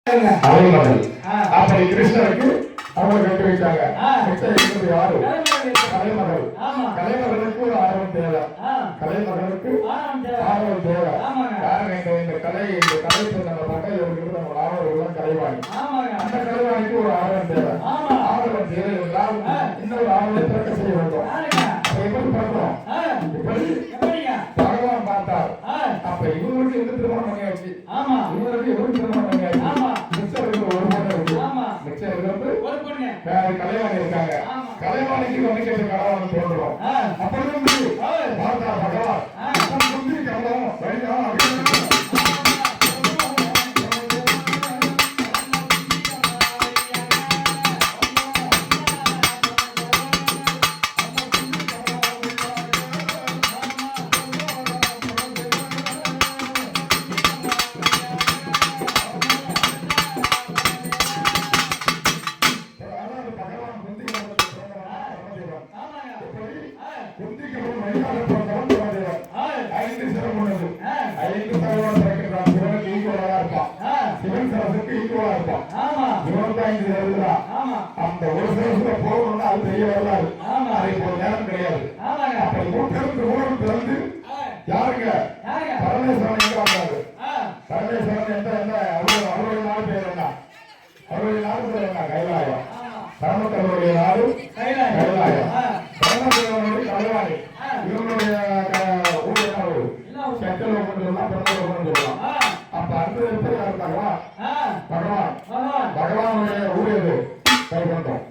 அலைமகள். அப்படி கிருஷ்ணருக்கு அவங்க கட்டி வைத்தாங்க. யாரு? கலைமகள். கலைமகளுக்கு ஒரு ஆர்வம் தேவை. கலைமகளுக்கு ஆர்வம் தேவை. காரணம் இந்த கலை நம்ம மக்கள் நம்ம ஆர்வம் கலைவாணி. அந்த கலைவாணிக்கு ஒரு ஆர்வம் தேவை. ஆர்வம் தேவை என்றால் இன்னொரு ஆர்வத்தை பிறக்க செய்ய வேண்டும். எப்படி பிறக்கணும்? இப்படி பகவான் பார்த்தார். அப்ப இவங்களுக்கு எந்த திருமணம் பண்ணியாச்சு? இவருக்கு எவரு திருமணம் பண்ணியாச்சு? கலைவாணி இருக்காங்க. கலைவாணிக்கு வந்து கேட்ட கடவுள் தோன்றும். அப்பொழுது பார்த்தா பகவான் அந்த ஒரு சில போகணும்னா அது பெரிய வரலாறு. அதை ஒரு நேரம் கிடையாது. அப்ப ஊருக்கு பிறந்து யாருங்க பரமேஸ்வரன் எங்க வந்தாரு? பரமேஸ்வரன் எந்த அவருடைய நாடு பேர் என்ன? அவருடைய நாடு பேர் என்ன? கைலாயம். பரமத்தவருடைய நாடு கைலாயம். பரமத்தவருடைய கலைவாணி. இவங்களுடைய ஊர் என்ன ஊரு? செக்கல் கொண்டு சொல்லலாம், பெருமாள் கொண்டு சொல்லலாம். அப்ப அடுத்தது எப்படி இருந்தாங்களா? பகவான். பகவானுடைய ஊர் எது? வைகுண்டம்.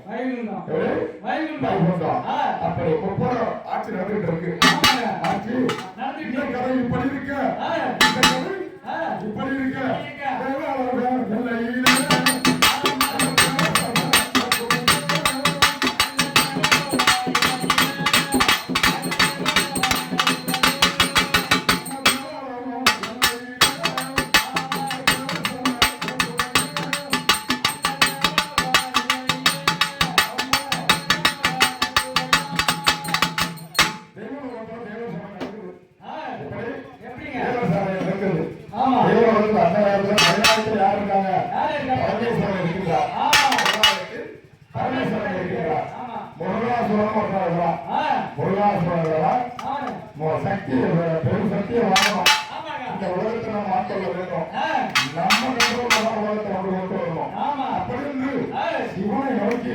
வைகுண்டம். அப்படி முப்பது ஆட்சி நடந்துட்டு இருக்கு. ஆட்சி இந்த கதை இப்படி இருக்க, இந்த கதை இப்படி இருக்க. சக்தி பெரும் சக்தியை வாங்கணும். இந்த உலகத்தை நம்ம ஆட்கொள்ள வேண்டும். நம்ம உலகத்தை கொண்டு வரணும். அப்படி சிவனை நோக்கி